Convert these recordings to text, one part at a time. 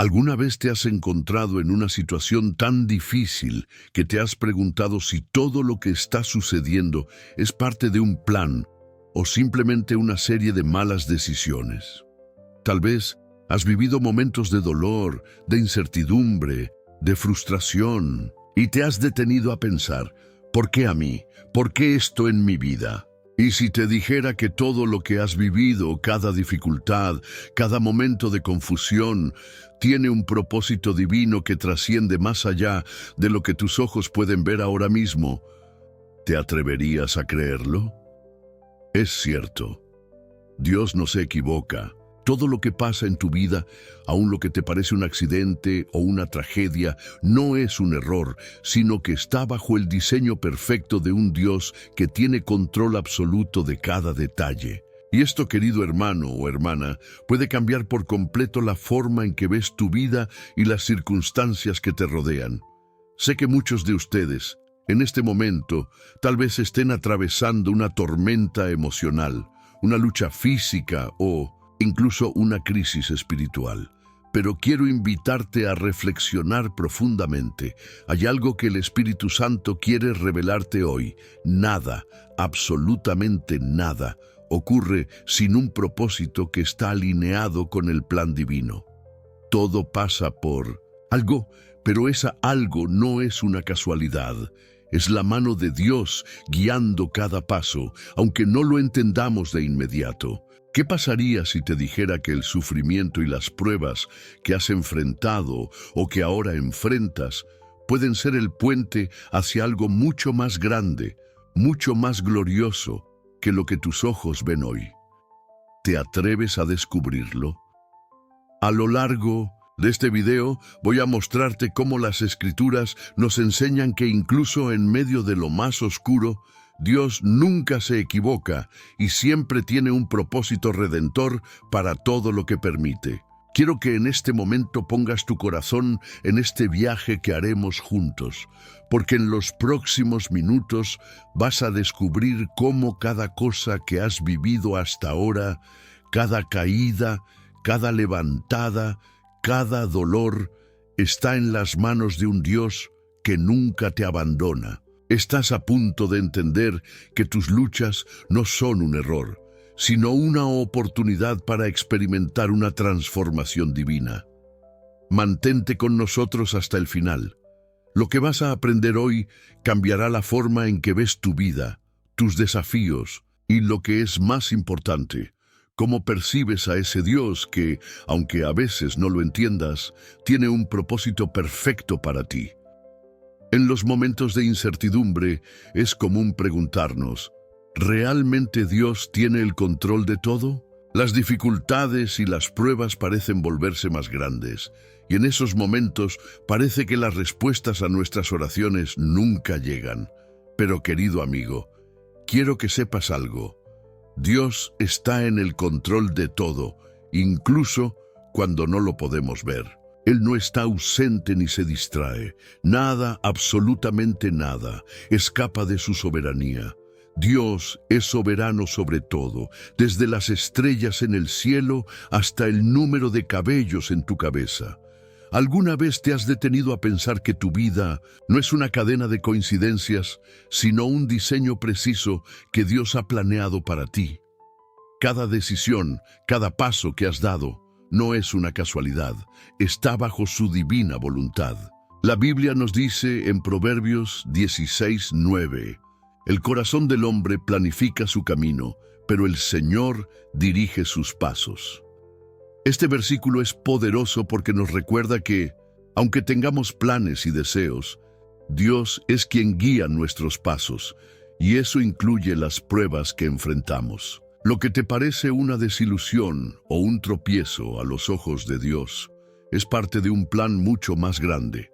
¿Alguna vez te has encontrado en una situación tan difícil que te has preguntado si todo lo que está sucediendo es parte de un plan o simplemente una serie de malas decisiones? Tal vez has vivido momentos de dolor, de incertidumbre, de frustración, y te has detenido a pensar, ¿por qué a mí? ¿Por qué esto en mi vida? Y si te dijera que todo lo que has vivido, cada dificultad, cada momento de confusión, tiene un propósito divino que trasciende más allá de lo que tus ojos pueden ver ahora mismo, ¿te atreverías a creerlo? Es cierto. Dios no se equivoca. Todo lo que pasa en tu vida, aun lo que te parece un accidente o una tragedia, no es un error, sino que está bajo el diseño perfecto de un Dios que tiene control absoluto de cada detalle. Y esto, querido hermano o hermana, puede cambiar por completo la forma en que ves tu vida y las circunstancias que te rodean. Sé que muchos de ustedes, en este momento, tal vez estén atravesando una tormenta emocional, una lucha física o incluso una crisis espiritual. Pero quiero invitarte a reflexionar profundamente. Hay algo que el Espíritu Santo quiere revelarte hoy. Nada, absolutamente nada, ocurre sin un propósito que está alineado con el plan divino. Todo pasa por algo, pero esa algo no es una casualidad. Es la mano de Dios guiando cada paso, aunque no lo entendamos de inmediato. ¿Qué pasaría si te dijera que el sufrimiento y las pruebas que has enfrentado o que ahora enfrentas pueden ser el puente hacia algo mucho más grande, mucho más glorioso que lo que tus ojos ven hoy? ¿Te atreves a descubrirlo? A lo largo de este video voy a mostrarte cómo las Escrituras nos enseñan que incluso en medio de lo más oscuro, Dios nunca se equivoca y siempre tiene un propósito redentor para todo lo que permite. Quiero que en este momento pongas tu corazón en este viaje que haremos juntos, porque en los próximos minutos vas a descubrir cómo cada cosa que has vivido hasta ahora, cada caída, cada levantada, cada dolor, está en las manos de un Dios que nunca te abandona. Estás a punto de entender que tus luchas no son un error, sino una oportunidad para experimentar una transformación divina. Mantente con nosotros hasta el final. Lo que vas a aprender hoy cambiará la forma en que ves tu vida, tus desafíos y, lo que es más importante, cómo percibes a ese Dios que, aunque a veces no lo entiendas, tiene un propósito perfecto para ti. En los momentos de incertidumbre es común preguntarnos, ¿realmente Dios tiene el control de todo? Las dificultades y las pruebas parecen volverse más grandes, y en esos momentos parece que las respuestas a nuestras oraciones nunca llegan. Pero, querido amigo, quiero que sepas algo. Dios está en el control de todo, incluso cuando no lo podemos ver. Él no está ausente ni se distrae. Nada, absolutamente nada, escapa de su soberanía. Dios es soberano sobre todo, desde las estrellas en el cielo hasta el número de cabellos en tu cabeza. ¿Alguna vez te has detenido a pensar que tu vida no es una cadena de coincidencias, sino un diseño preciso que Dios ha planeado para ti? Cada decisión, cada paso que has dado, no es una casualidad, está bajo su divina voluntad. La Biblia nos dice en Proverbios 16:9, el corazón del hombre planifica su camino, pero el Señor dirige sus pasos. Este versículo es poderoso porque nos recuerda que, aunque tengamos planes y deseos, Dios es quien guía nuestros pasos, y eso incluye las pruebas que enfrentamos. Lo que te parece una desilusión o un tropiezo a los ojos de Dios es parte de un plan mucho más grande.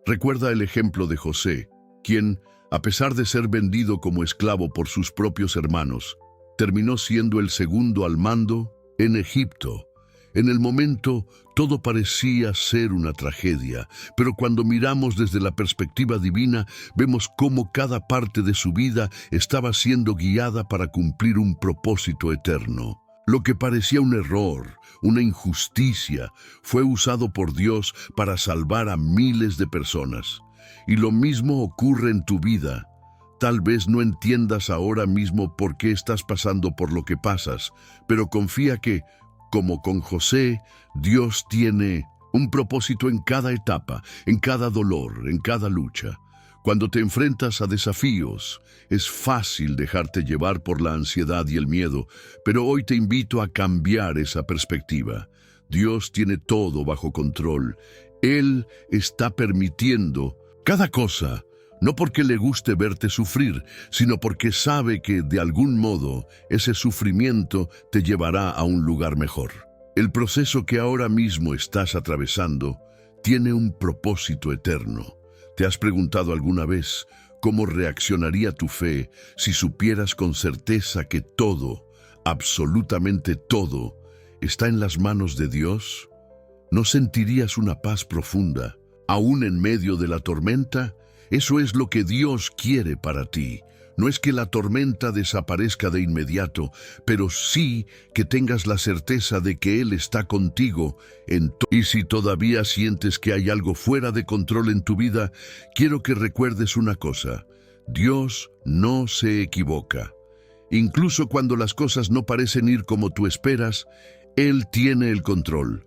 Recuerda el ejemplo de José, quien, a pesar de ser vendido como esclavo por sus propios hermanos, terminó siendo el segundo al mando en Egipto. En el momento, todo parecía ser una tragedia, pero cuando miramos desde la perspectiva divina, vemos cómo cada parte de su vida estaba siendo guiada para cumplir un propósito eterno. Lo que parecía un error, una injusticia, fue usado por Dios para salvar a miles de personas. Y lo mismo ocurre en tu vida. Tal vez no entiendas ahora mismo por qué estás pasando por lo que pasas, pero confía que, como con José, Dios tiene un propósito en cada etapa, en cada dolor, en cada lucha. Cuando te enfrentas a desafíos, es fácil dejarte llevar por la ansiedad y el miedo, pero hoy te invito a cambiar esa perspectiva. Dios tiene todo bajo control. Él está permitiendo cada cosa, no porque le guste verte sufrir, sino porque sabe que, de algún modo, ese sufrimiento te llevará a un lugar mejor. El proceso que ahora mismo estás atravesando tiene un propósito eterno. ¿Te has preguntado alguna vez cómo reaccionaría tu fe si supieras con certeza que todo, absolutamente todo, está en las manos de Dios? ¿No sentirías una paz profunda, aún en medio de la tormenta? Eso es lo que Dios quiere para ti. No es que la tormenta desaparezca de inmediato, pero sí que tengas la certeza de que Él está contigo y si todavía sientes que hay algo fuera de control en tu vida, quiero que recuerdes una cosa: Dios no se equivoca. Incluso cuando las cosas no parecen ir como tú esperas, Él tiene el control.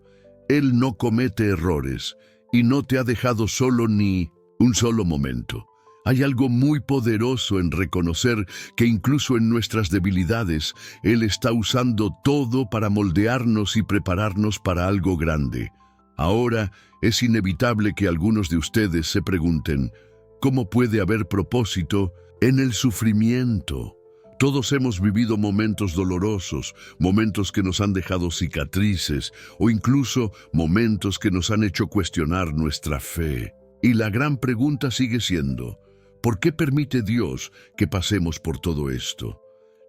Él no comete errores y no te ha dejado solo ni un solo momento. Hay algo muy poderoso en reconocer que incluso en nuestras debilidades, Él está usando todo para moldearnos y prepararnos para algo grande. Ahora, es inevitable que algunos de ustedes se pregunten, ¿cómo puede haber propósito en el sufrimiento? Todos hemos vivido momentos dolorosos, momentos que nos han dejado cicatrices, o incluso momentos que nos han hecho cuestionar nuestra fe. Y la gran pregunta sigue siendo: ¿por qué permite Dios que pasemos por todo esto?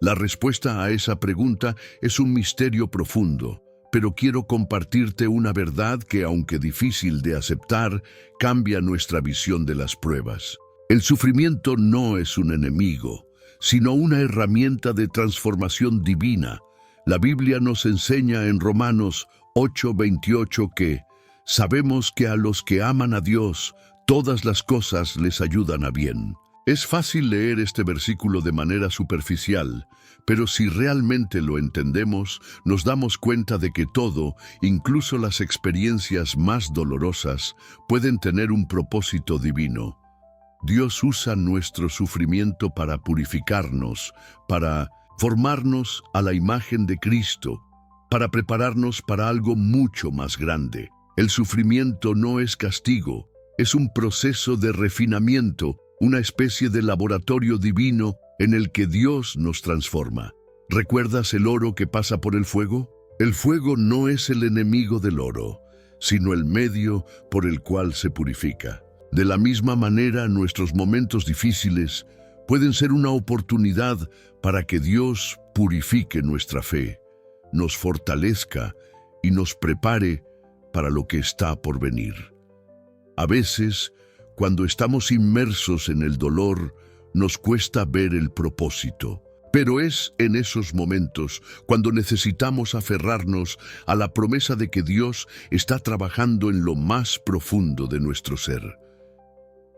La respuesta a esa pregunta es un misterio profundo, pero quiero compartirte una verdad que, aunque difícil de aceptar, cambia nuestra visión de las pruebas. El sufrimiento no es un enemigo, sino una herramienta de transformación divina. La Biblia nos enseña en Romanos 8:28 que sabemos que a los que aman a Dios, todas las cosas les ayudan a bien. Es fácil leer este versículo de manera superficial, pero si realmente lo entendemos, nos damos cuenta de que todo, incluso las experiencias más dolorosas, pueden tener un propósito divino. Dios usa nuestro sufrimiento para purificarnos, para formarnos a la imagen de Cristo, para prepararnos para algo mucho más grande. El sufrimiento no es castigo, es un proceso de refinamiento, una especie de laboratorio divino en el que Dios nos transforma. ¿Recuerdas el oro que pasa por el fuego? El fuego no es el enemigo del oro, sino el medio por el cual se purifica. De la misma manera, nuestros momentos difíciles pueden ser una oportunidad para que Dios purifique nuestra fe, nos fortalezca y nos prepare para lo que está por venir. A veces, cuando estamos inmersos en el dolor, nos cuesta ver el propósito. Pero es en esos momentos cuando necesitamos aferrarnos a la promesa de que Dios está trabajando en lo más profundo de nuestro ser.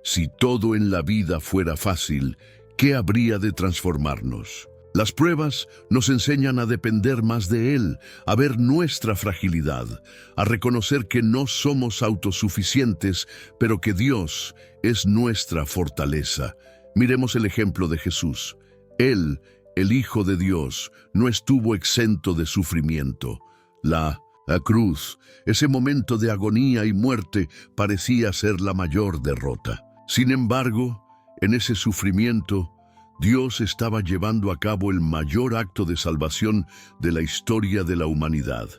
Si todo en la vida fuera fácil, ¿qué habría de transformarnos? Las pruebas nos enseñan a depender más de Él, a ver nuestra fragilidad, a reconocer que no somos autosuficientes, pero que Dios es nuestra fortaleza. Miremos el ejemplo de Jesús. Él, el Hijo de Dios, no estuvo exento de sufrimiento. La cruz, ese momento de agonía y muerte, parecía ser la mayor derrota. Sin embargo, en ese sufrimiento, Dios estaba llevando a cabo el mayor acto de salvación de la historia de la humanidad.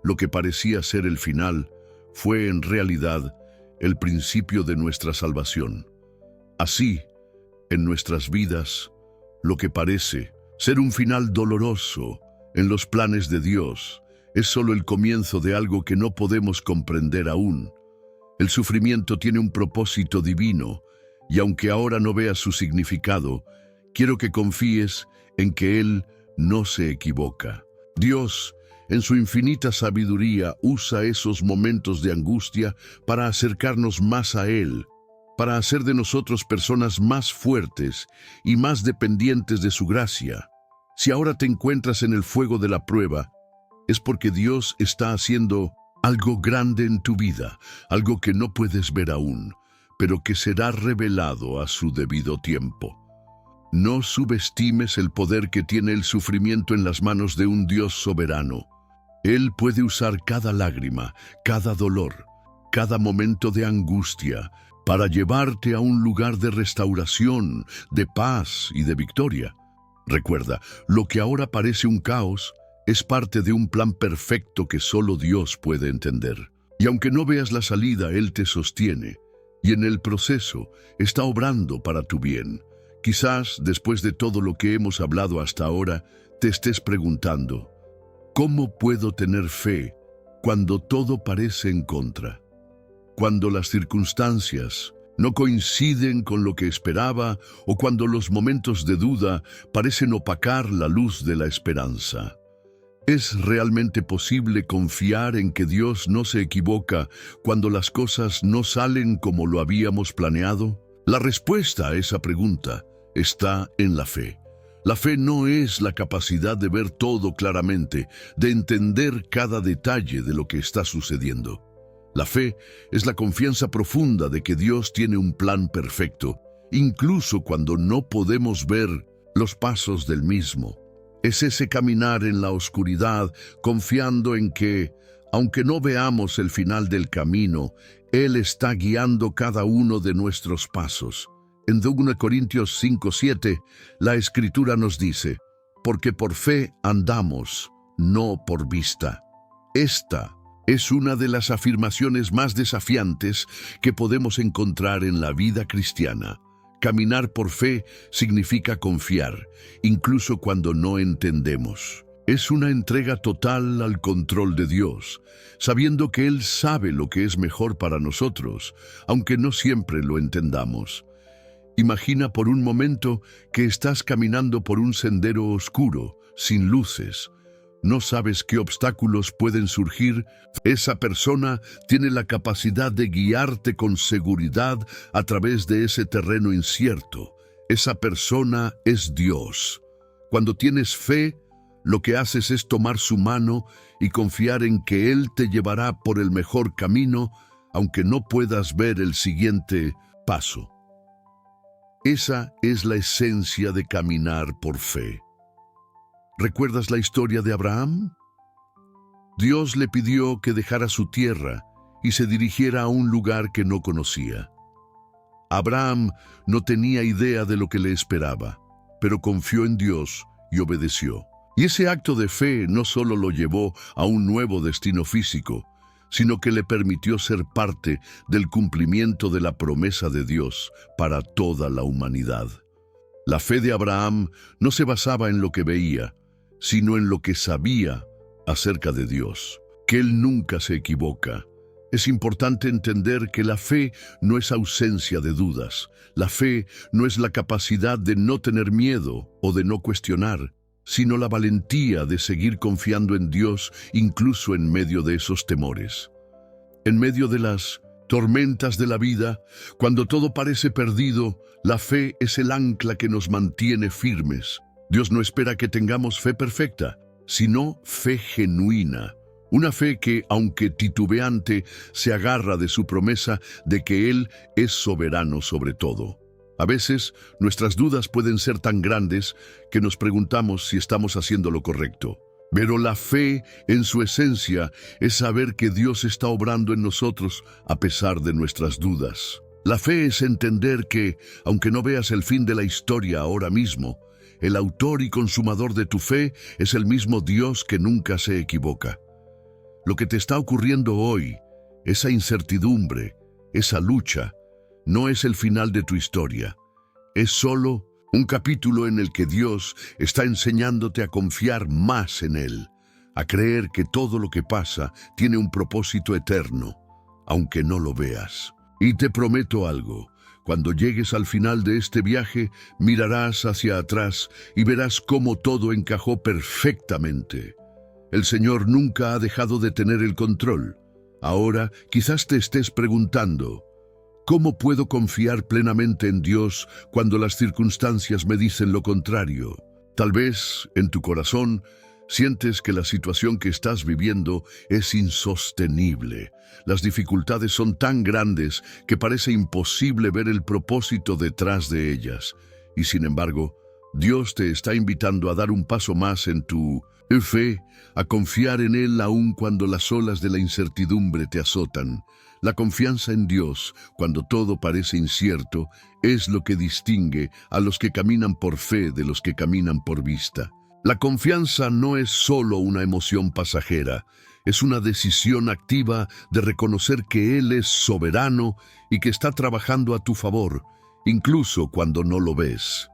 Lo que parecía ser el final fue en realidad el principio de nuestra salvación. Así, en nuestras vidas, lo que parece ser un final doloroso en los planes de Dios es solo el comienzo de algo que no podemos comprender aún. El sufrimiento tiene un propósito divino, y aunque ahora no veas su significado, quiero que confíes en que Él no se equivoca. Dios, en su infinita sabiduría, usa esos momentos de angustia para acercarnos más a Él, para hacer de nosotros personas más fuertes y más dependientes de su gracia. Si ahora te encuentras en el fuego de la prueba, es porque Dios está haciendo algo grande en tu vida, algo que no puedes ver aún, pero que será revelado a su debido tiempo. No subestimes el poder que tiene el sufrimiento en las manos de un Dios soberano. Él puede usar cada lágrima, cada dolor, cada momento de angustia, para llevarte a un lugar de restauración, de paz y de victoria. Recuerda, lo que ahora parece un caos es parte de un plan perfecto que solo Dios puede entender. Y aunque no veas la salida, Él te sostiene, y en el proceso está obrando para tu bien. Quizás, después de todo lo que hemos hablado hasta ahora, te estés preguntando, ¿cómo puedo tener fe cuando todo parece en contra? Cuando las circunstancias no coinciden con lo que esperaba o cuando los momentos de duda parecen opacar la luz de la esperanza. ¿Es realmente posible confiar en que Dios no se equivoca cuando las cosas no salen como lo habíamos planeado? La respuesta a esa pregunta está en la fe. La fe no es la capacidad de ver todo claramente, de entender cada detalle de lo que está sucediendo. La fe es la confianza profunda de que Dios tiene un plan perfecto, incluso cuando no podemos ver los pasos del mismo. Es ese caminar en la oscuridad, confiando en que, aunque no veamos el final del camino, Él está guiando cada uno de nuestros pasos. En 2 Corintios 5:7, la Escritura nos dice, porque por fe andamos, no por vista. Esta es una de las afirmaciones más desafiantes que podemos encontrar en la vida cristiana. Caminar por fe significa confiar, incluso cuando no entendemos. Es una entrega total al control de Dios, sabiendo que Él sabe lo que es mejor para nosotros, aunque no siempre lo entendamos. Imagina por un momento que estás caminando por un sendero oscuro, sin luces. No sabes qué obstáculos pueden surgir. Esa persona tiene la capacidad de guiarte con seguridad a través de ese terreno incierto. Esa persona es Dios. Cuando tienes fe, lo que haces es tomar su mano y confiar en que Él te llevará por el mejor camino, aunque no puedas ver el siguiente paso. Esa es la esencia de caminar por fe. ¿Recuerdas la historia de Abraham? Dios le pidió que dejara su tierra y se dirigiera a un lugar que no conocía. Abraham no tenía idea de lo que le esperaba, pero confió en Dios y obedeció. Y ese acto de fe no solo lo llevó a un nuevo destino físico, sino que le permitió ser parte del cumplimiento de la promesa de Dios para toda la humanidad. La fe de Abraham no se basaba en lo que veía, sino en lo que sabía acerca de Dios, que Él nunca se equivoca. Es importante entender que la fe no es ausencia de dudas. La fe no es la capacidad de no tener miedo o de no cuestionar, sino la valentía de seguir confiando en Dios incluso en medio de esos temores. En medio de las tormentas de la vida, cuando todo parece perdido, la fe es el ancla que nos mantiene firmes. Dios no espera que tengamos fe perfecta, sino fe genuina. Una fe que, aunque titubeante, se agarra de su promesa de que Él es soberano sobre todo. A veces, nuestras dudas pueden ser tan grandes que nos preguntamos si estamos haciendo lo correcto. Pero la fe, en su esencia, es saber que Dios está obrando en nosotros a pesar de nuestras dudas. La fe es entender que, aunque no veas el fin de la historia ahora mismo, el autor y consumador de tu fe es el mismo Dios que nunca se equivoca. Lo que te está ocurriendo hoy, esa incertidumbre, esa lucha, no es el final de tu historia. Es solo un capítulo en el que Dios está enseñándote a confiar más en Él, a creer que todo lo que pasa tiene un propósito eterno, aunque no lo veas. Y te prometo algo. Cuando llegues al final de este viaje, mirarás hacia atrás y verás cómo todo encajó perfectamente. El Señor nunca ha dejado de tener el control. Ahora quizás te estés preguntando, ¿cómo puedo confiar plenamente en Dios cuando las circunstancias me dicen lo contrario? Tal vez, en tu corazón, sientes que la situación que estás viviendo es insostenible. Las dificultades son tan grandes que parece imposible ver el propósito detrás de ellas. Y sin embargo, Dios te está invitando a dar un paso más en tu fe, a confiar en Él aun cuando las olas de la incertidumbre te azotan. La confianza en Dios, cuando todo parece incierto, es lo que distingue a los que caminan por fe de los que caminan por vista. La confianza no es solo una emoción pasajera, es una decisión activa de reconocer que Él es soberano y que está trabajando a tu favor, incluso cuando no lo ves.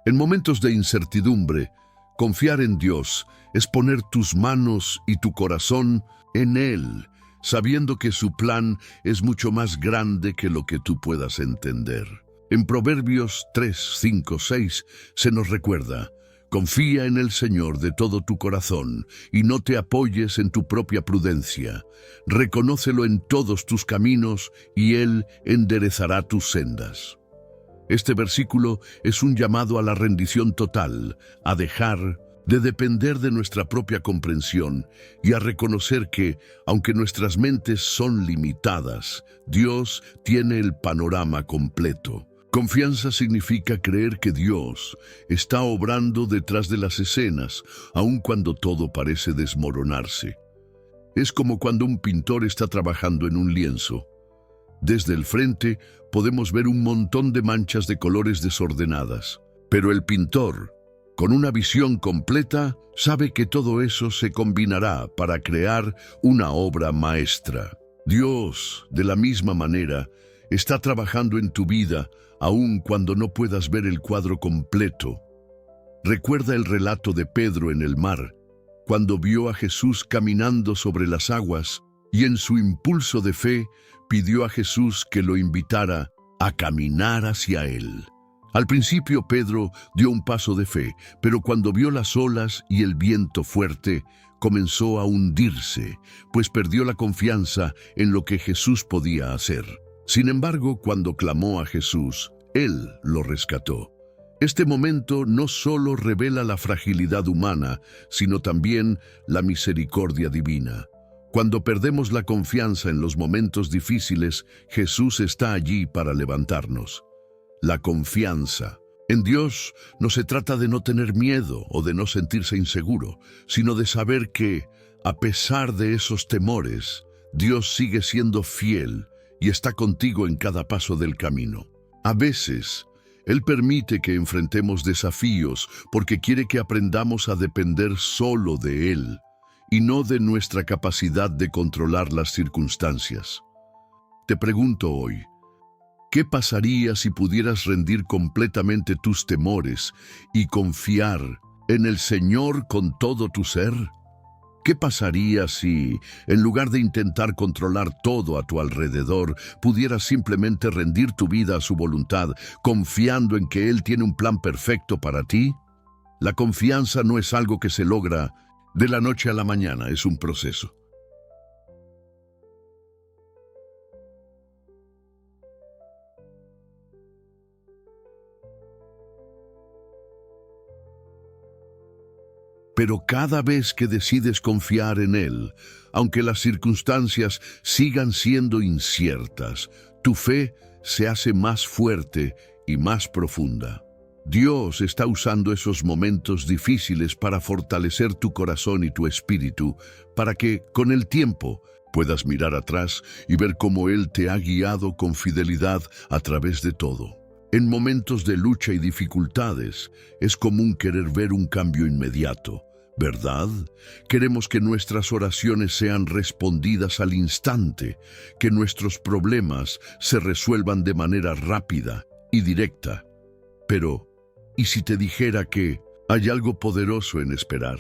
En momentos de incertidumbre, confiar en Dios es poner tus manos y tu corazón en Él, sabiendo que su plan es mucho más grande que lo que tú puedas entender. En Proverbios 3, 5, 6 se nos recuerda: confía en el Señor de todo tu corazón y no te apoyes en tu propia prudencia. Reconócelo en todos tus caminos y Él enderezará tus sendas. Este versículo es un llamado a la rendición total, a dejar de depender de nuestra propia comprensión y a reconocer que, aunque nuestras mentes son limitadas, Dios tiene el panorama completo. Confianza significa creer que Dios está obrando detrás de las escenas, aun cuando todo parece desmoronarse. Es como cuando un pintor está trabajando en un lienzo. Desde el frente podemos ver un montón de manchas de colores desordenadas, pero el pintor, con una visión completa, sabe que todo eso se combinará para crear una obra maestra. Dios, de la misma manera, está trabajando en tu vida, aun cuando no puedas ver el cuadro completo. Recuerda el relato de Pedro en el mar, cuando vio a Jesús caminando sobre las aguas y en su impulso de fe pidió a Jesús que lo invitara a caminar hacia él. Al principio Pedro dio un paso de fe, pero cuando vio las olas y el viento fuerte, comenzó a hundirse, pues perdió la confianza en lo que Jesús podía hacer. Sin embargo, cuando clamó a Jesús, Él lo rescató. Este momento no solo revela la fragilidad humana, sino también la misericordia divina. Cuando perdemos la confianza en los momentos difíciles, Jesús está allí para levantarnos. La confianza en Dios no se trata de no tener miedo o de no sentirse inseguro, sino de saber que, a pesar de esos temores, Dios sigue siendo fiel y está contigo en cada paso del camino. A veces, Él permite que enfrentemos desafíos porque quiere que aprendamos a depender solo de Él y no de nuestra capacidad de controlar las circunstancias. Te pregunto hoy, ¿qué pasaría si pudieras rendir completamente tus temores y confiar en el Señor con todo tu ser? ¿Qué pasaría si, en lugar de intentar controlar todo a tu alrededor, pudieras simplemente rendir tu vida a su voluntad, confiando en que Él tiene un plan perfecto para ti? La confianza no es algo que se logra de la noche a la mañana, es un proceso. Pero cada vez que decides confiar en Él, aunque las circunstancias sigan siendo inciertas, tu fe se hace más fuerte y más profunda. Dios está usando esos momentos difíciles para fortalecer tu corazón y tu espíritu, para que, con el tiempo, puedas mirar atrás y ver cómo Él te ha guiado con fidelidad a través de todo. En momentos de lucha y dificultades, es común querer ver un cambio inmediato, ¿verdad? Queremos que nuestras oraciones sean respondidas al instante, que nuestros problemas se resuelvan de manera rápida y directa. Pero, ¿y si te dijera que hay algo poderoso en esperar?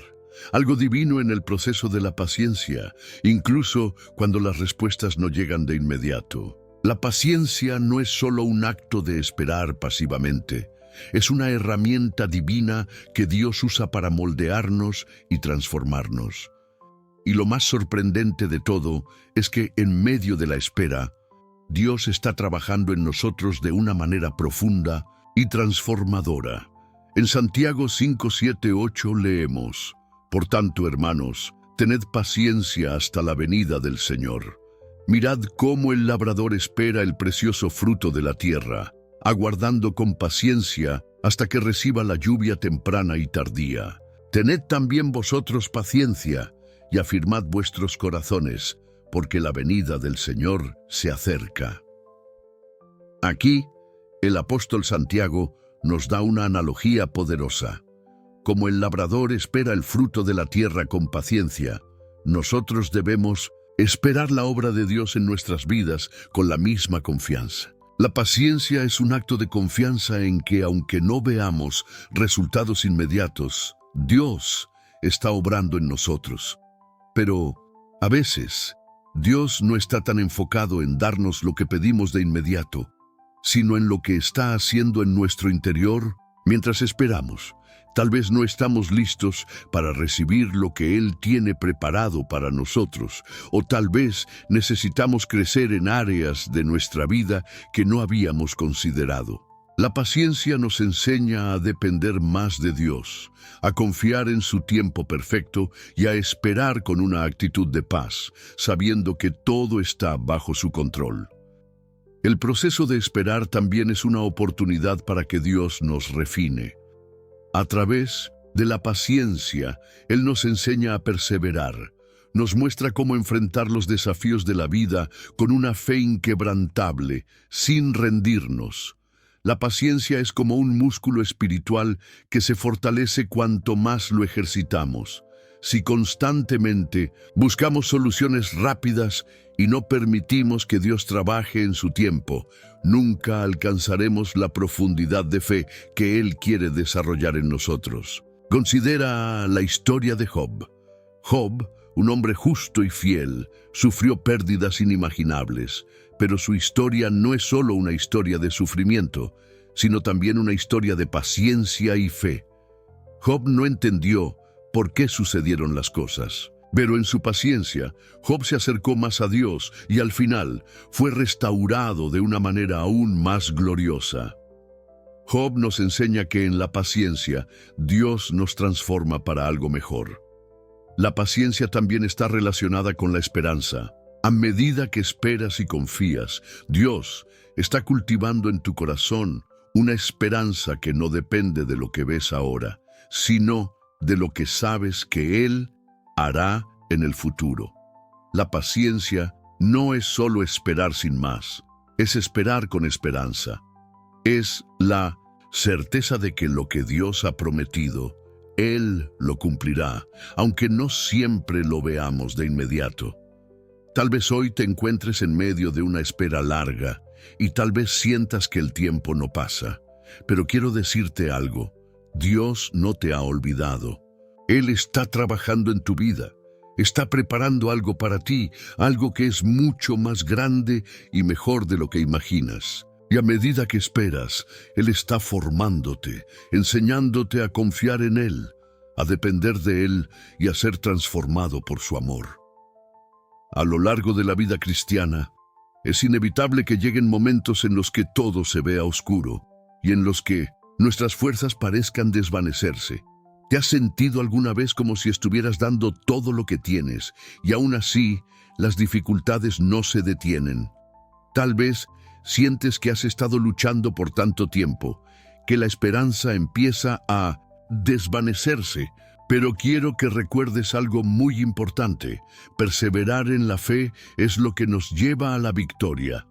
Algo divino en el proceso de la paciencia, incluso cuando las respuestas no llegan de inmediato. La paciencia no es solo un acto de esperar pasivamente, es una herramienta divina que Dios usa para moldearnos y transformarnos. Y lo más sorprendente de todo es que en medio de la espera, Dios está trabajando en nosotros de una manera profunda y transformadora. En Santiago 5, 7, 8 leemos: Por tanto, hermanos, tened paciencia hasta la venida del Señor. Mirad cómo el labrador espera el precioso fruto de la tierra, aguardando con paciencia hasta que reciba la lluvia temprana y tardía. Tened también vosotros paciencia y afirmad vuestros corazones, porque la venida del Señor se acerca. Aquí, el apóstol Santiago nos da una analogía poderosa. Como el labrador espera el fruto de la tierra con paciencia, nosotros debemos esperar la obra de Dios en nuestras vidas con la misma confianza. La paciencia es un acto de confianza en que, aunque no veamos resultados inmediatos, Dios está obrando en nosotros. Pero, a veces, Dios no está tan enfocado en darnos lo que pedimos de inmediato, sino en lo que está haciendo en nuestro interior mientras esperamos. Tal vez no estamos listos para recibir lo que Él tiene preparado para nosotros, o tal vez necesitamos crecer en áreas de nuestra vida que no habíamos considerado. La paciencia nos enseña a depender más de Dios, a confiar en su tiempo perfecto y a esperar con una actitud de paz, sabiendo que todo está bajo su control. El proceso de esperar también es una oportunidad para que Dios nos refine. A través de la paciencia, Él nos enseña a perseverar, nos muestra cómo enfrentar los desafíos de la vida con una fe inquebrantable, sin rendirnos. La paciencia es como un músculo espiritual que se fortalece cuanto más lo ejercitamos. Si constantemente buscamos soluciones rápidas y no permitimos que Dios trabaje en su tiempo, nunca alcanzaremos la profundidad de fe que Él quiere desarrollar en nosotros. Considera la historia de Job. Job, un hombre justo y fiel, sufrió pérdidas inimaginables, pero su historia no es solo una historia de sufrimiento, sino también una historia de paciencia y fe. Job no entendió por qué sucedieron las cosas, pero en su paciencia, Job se acercó más a Dios y al final fue restaurado de una manera aún más gloriosa. Job nos enseña que en la paciencia, Dios nos transforma para algo mejor. La paciencia también está relacionada con la esperanza. A medida que esperas y confías, Dios está cultivando en tu corazón una esperanza que no depende de lo que ves ahora, sino de lo que sabes que Él hará en el futuro. La paciencia no es solo esperar sin más, es esperar con esperanza. Es la certeza de que lo que Dios ha prometido, Él lo cumplirá, aunque no siempre lo veamos de inmediato. Tal vez hoy te encuentres en medio de una espera larga y tal vez sientas que el tiempo no pasa, pero quiero decirte algo. Dios no te ha olvidado. Él está trabajando en tu vida. Está preparando algo para ti, algo que es mucho más grande y mejor de lo que imaginas. Y a medida que esperas, Él está formándote, enseñándote a confiar en Él, a depender de Él y a ser transformado por su amor. A lo largo de la vida cristiana, es inevitable que lleguen momentos en los que todo se vea oscuro y en los que nuestras fuerzas parezcan desvanecerse. ¿Te has sentido alguna vez como si estuvieras dando todo lo que tienes y aún así las dificultades no se detienen? Tal vez sientes que has estado luchando por tanto tiempo, que la esperanza empieza a desvanecerse, pero quiero que recuerdes algo muy importante. Perseverar en la fe es lo que nos lleva a la victoria.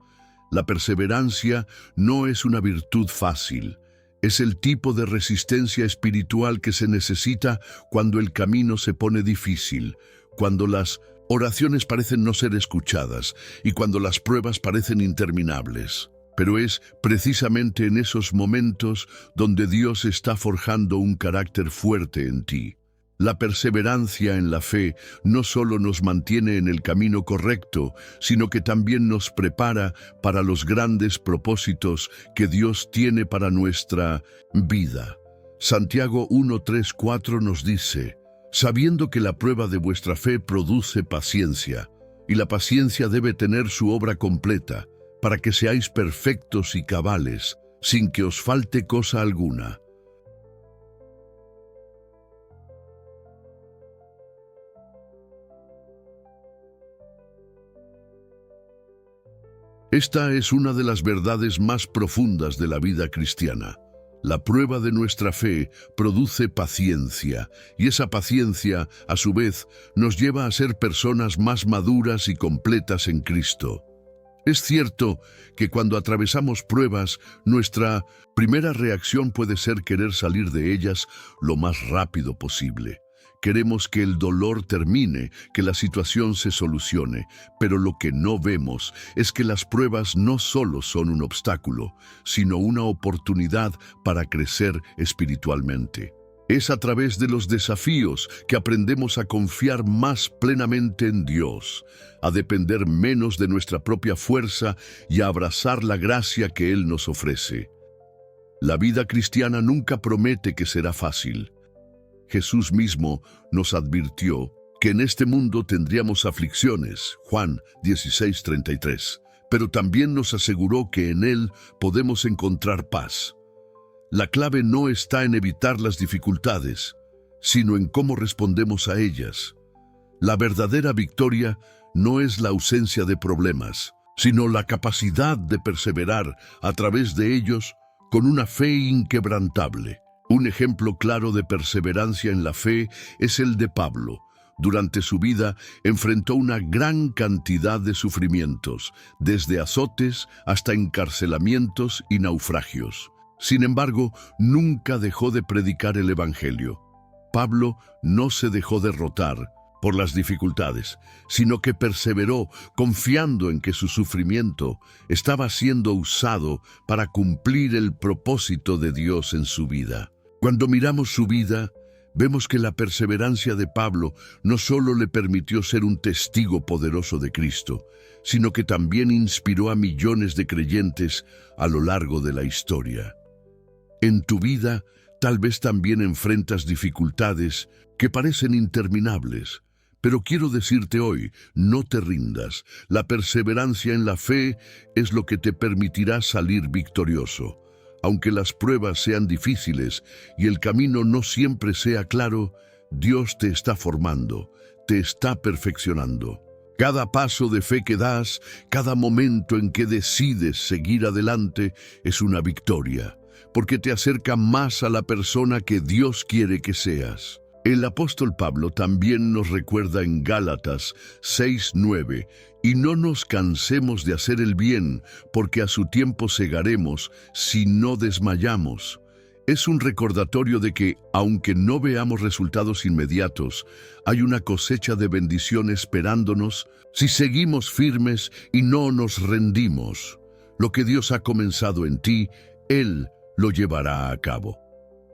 La perseverancia no es una virtud fácil. Es el tipo de resistencia espiritual que se necesita cuando el camino se pone difícil, cuando las oraciones parecen no ser escuchadas y cuando las pruebas parecen interminables. Pero es precisamente en esos momentos donde Dios está forjando un carácter fuerte en ti. La perseverancia en la fe no solo nos mantiene en el camino correcto, sino que también nos prepara para los grandes propósitos que Dios tiene para nuestra vida. Santiago 1:3-4 nos dice: sabiendo que la prueba de vuestra fe produce paciencia, y la paciencia debe tener su obra completa, para que seáis perfectos y cabales, sin que os falte cosa alguna. Esta es una de las verdades más profundas de la vida cristiana. La prueba de nuestra fe produce paciencia, y esa paciencia, a su vez, nos lleva a ser personas más maduras y completas en Cristo. Es cierto que cuando atravesamos pruebas, nuestra primera reacción puede ser querer salir de ellas lo más rápido posible. Queremos que el dolor termine, que la situación se solucione, pero lo que no vemos es que las pruebas no solo son un obstáculo, sino una oportunidad para crecer espiritualmente. Es a través de los desafíos que aprendemos a confiar más plenamente en Dios, a depender menos de nuestra propia fuerza y a abrazar la gracia que Él nos ofrece. La vida cristiana nunca promete que será fácil. Jesús mismo nos advirtió que en este mundo tendríamos aflicciones, Juan 16:33, pero también nos aseguró que en Él podemos encontrar paz. La clave no está en evitar las dificultades, sino en cómo respondemos a ellas. La verdadera victoria no es la ausencia de problemas, sino la capacidad de perseverar a través de ellos con una fe inquebrantable. Un ejemplo claro de perseverancia en la fe es el de Pablo. Durante su vida enfrentó una gran cantidad de sufrimientos, desde azotes hasta encarcelamientos y naufragios. Sin embargo, nunca dejó de predicar el Evangelio. Pablo no se dejó derrotar por las dificultades, sino que perseveró confiando en que su sufrimiento estaba siendo usado para cumplir el propósito de Dios en su vida. Cuando miramos su vida, vemos que la perseverancia de Pablo no solo le permitió ser un testigo poderoso de Cristo, sino que también inspiró a millones de creyentes a lo largo de la historia. En tu vida, tal vez también enfrentas dificultades que parecen interminables, pero quiero decirte hoy, no te rindas. La perseverancia en la fe es lo que te permitirá salir victorioso. Aunque las pruebas sean difíciles y el camino no siempre sea claro, Dios te está formando, te está perfeccionando. Cada paso de fe que das, cada momento en que decides seguir adelante es una victoria, porque te acerca más a la persona que Dios quiere que seas. El apóstol Pablo también nos recuerda en Gálatas 6:9, y no nos cansemos de hacer el bien, porque a su tiempo segaremos si no desmayamos. Es un recordatorio de que, aunque no veamos resultados inmediatos, hay una cosecha de bendición esperándonos si seguimos firmes y no nos rendimos. Lo que Dios ha comenzado en ti, Él lo llevará a cabo.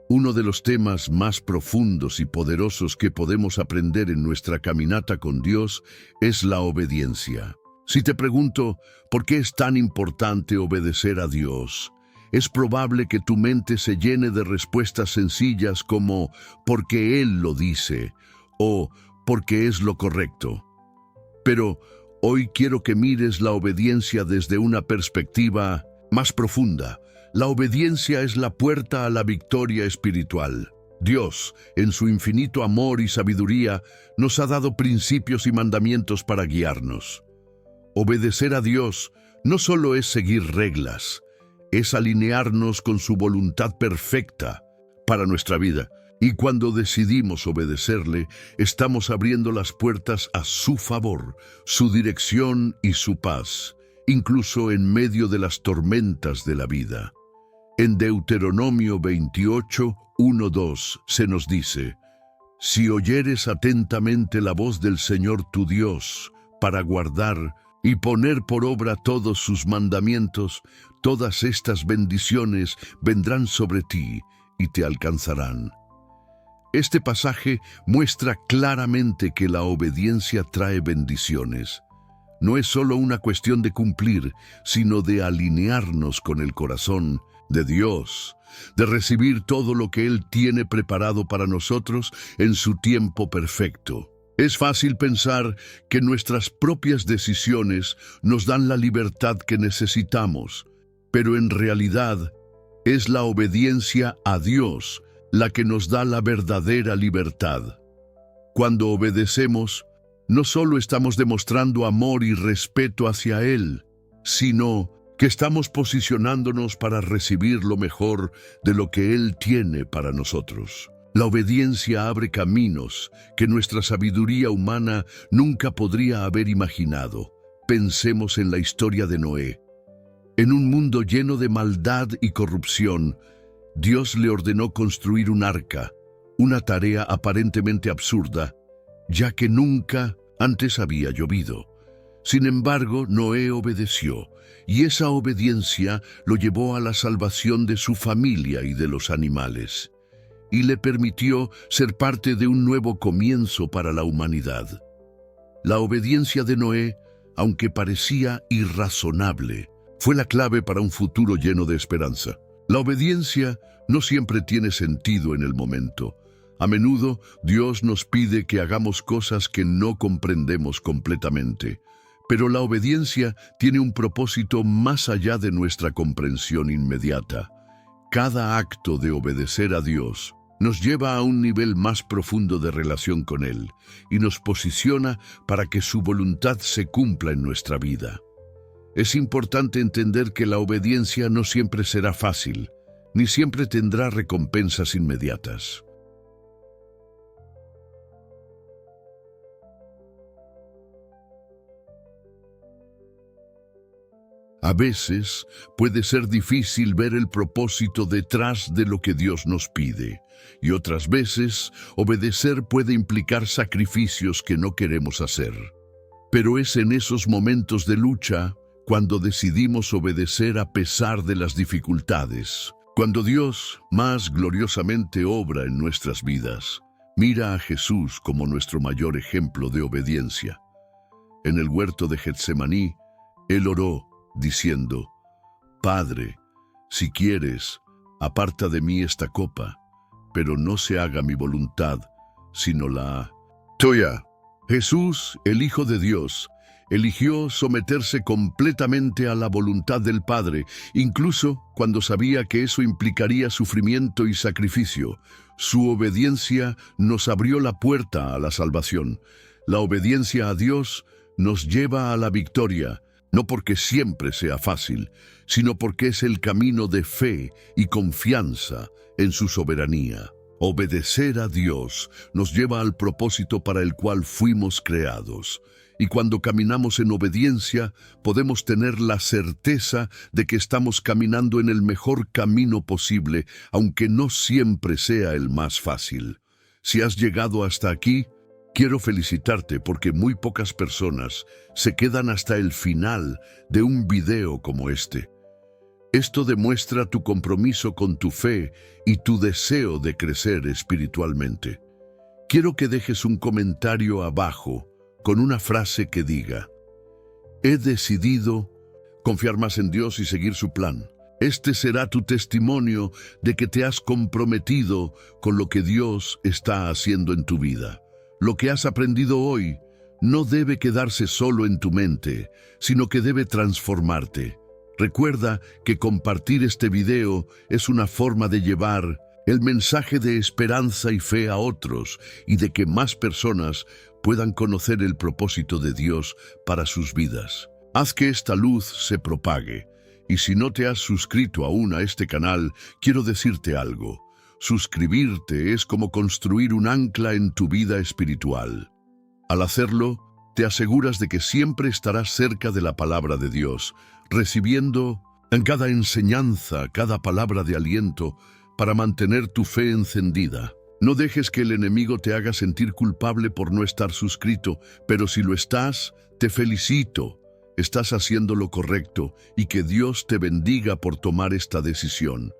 Uno de los temas más profundos y poderosos que podemos aprender en nuestra caminata con Dios es la obediencia. Si te pregunto, ¿por qué es tan importante obedecer a Dios? Es probable que tu mente se llene de respuestas sencillas como «porque Él lo dice» o «porque es lo correcto». Pero hoy quiero que mires la obediencia desde una perspectiva más profunda. La obediencia es la puerta a la victoria espiritual. Dios, en su infinito amor y sabiduría, nos ha dado principios y mandamientos para guiarnos. Obedecer a Dios no solo es seguir reglas, es alinearnos con su voluntad perfecta para nuestra vida. Y cuando decidimos obedecerle, estamos abriendo las puertas a su favor, su dirección y su paz, incluso en medio de las tormentas de la vida. En Deuteronomio 28:1-2 se nos dice: «Si oyeres atentamente la voz del Señor tu Dios, para guardar y poner por obra todos sus mandamientos, todas estas bendiciones vendrán sobre ti y te alcanzarán». Este pasaje muestra claramente que la obediencia trae bendiciones. no es solo una cuestión de cumplir, sino de alinearnos con el corazón de Dios, de recibir todo lo que Él tiene preparado para nosotros en su tiempo perfecto. Es fácil pensar que nuestras propias decisiones nos dan la libertad que necesitamos, pero en realidad es la obediencia a Dios la que nos da la verdadera libertad. Cuando obedecemos, no solo estamos demostrando amor y respeto hacia Él, sino que estamos posicionándonos para recibir lo mejor de lo que Él tiene para nosotros. La obediencia abre caminos que nuestra sabiduría humana nunca podría haber imaginado. Pensemos en la historia de Noé. En un mundo lleno de maldad y corrupción, Dios le ordenó construir un arca, una tarea aparentemente absurda, ya que nunca antes había llovido. Sin embargo, Noé obedeció, y esa obediencia lo llevó a la salvación de su familia y de los animales, y le permitió ser parte de un nuevo comienzo para la humanidad. La obediencia de Noé, aunque parecía irrazonable, fue la clave para un futuro lleno de esperanza. La obediencia no siempre tiene sentido en el momento. A menudo Dios nos pide que hagamos cosas que no comprendemos completamente, pero la obediencia tiene un propósito más allá de nuestra comprensión inmediata. Cada acto de obedecer a Dios nos lleva a un nivel más profundo de relación con Él y nos posiciona para que su voluntad se cumpla en nuestra vida. Es importante entender que la obediencia no siempre será fácil, ni siempre tendrá recompensas inmediatas. A veces puede ser difícil ver el propósito detrás de lo que Dios nos pide, y otras veces obedecer puede implicar sacrificios que no queremos hacer. Pero es en esos momentos de lucha cuando decidimos obedecer a pesar de las dificultades, cuando Dios más gloriosamente obra en nuestras vidas. Mira a Jesús como nuestro mayor ejemplo de obediencia. En el huerto de Getsemaní, Él oró, diciendo: Padre, si quieres, aparta de mí esta copa, pero no se haga mi voluntad, sino la tuya. Jesús, el Hijo de Dios, eligió someterse completamente a la voluntad del Padre, incluso cuando sabía que eso implicaría sufrimiento y sacrificio. Su obediencia nos abrió la puerta a la salvación. La obediencia a Dios nos lleva a la victoria, no porque siempre sea fácil, sino porque es el camino de fe y confianza en su soberanía. Obedecer a Dios nos lleva al propósito para el cual fuimos creados. Y cuando caminamos en obediencia, podemos tener la certeza de que estamos caminando en el mejor camino posible, aunque no siempre sea el más fácil. Si has llegado hasta aquí, quiero felicitarte porque muy pocas personas se quedan hasta el final de un video como este. Esto demuestra tu compromiso con tu fe y tu deseo de crecer espiritualmente. Quiero que dejes un comentario abajo con una frase que diga: he decidido confiar más en Dios y seguir su plan. Este será tu testimonio de que te has comprometido con lo que Dios está haciendo en tu vida. Lo que has aprendido hoy no debe quedarse solo en tu mente, sino que debe transformarte. Recuerda que compartir este video es una forma de llevar el mensaje de esperanza y fe a otros y de que más personas puedan conocer el propósito de Dios para sus vidas. Haz que esta luz se propague. Y si no te has suscrito aún a este canal, quiero decirte algo. Suscribirte es como construir un ancla en tu vida espiritual. Al hacerlo, te aseguras de que siempre estarás cerca de la palabra de Dios, recibiendo en cada enseñanza, cada palabra de aliento, para mantener tu fe encendida. No dejes que el enemigo te haga sentir culpable por no estar suscrito, pero si lo estás, te felicito. Estás haciendo lo correcto y que Dios te bendiga por tomar esta decisión.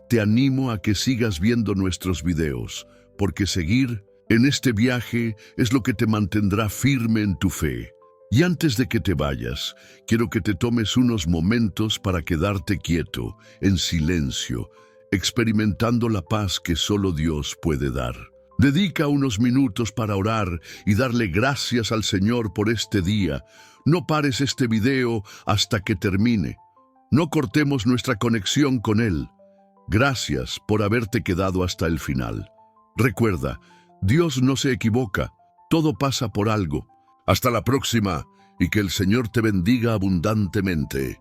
Te animo a que sigas viendo nuestros videos, porque seguir en este viaje es lo que te mantendrá firme en tu fe. Y antes de que te vayas, quiero que te tomes unos momentos para quedarte quieto, en silencio, experimentando la paz que solo Dios puede dar. Dedica unos minutos para orar y darle gracias al Señor por este día. No pares este video hasta que termine. No cortemos nuestra conexión con Él. Gracias por haberte quedado hasta el final. Recuerda, Dios no se equivoca, todo pasa por algo. Hasta la próxima y que el Señor te bendiga abundantemente.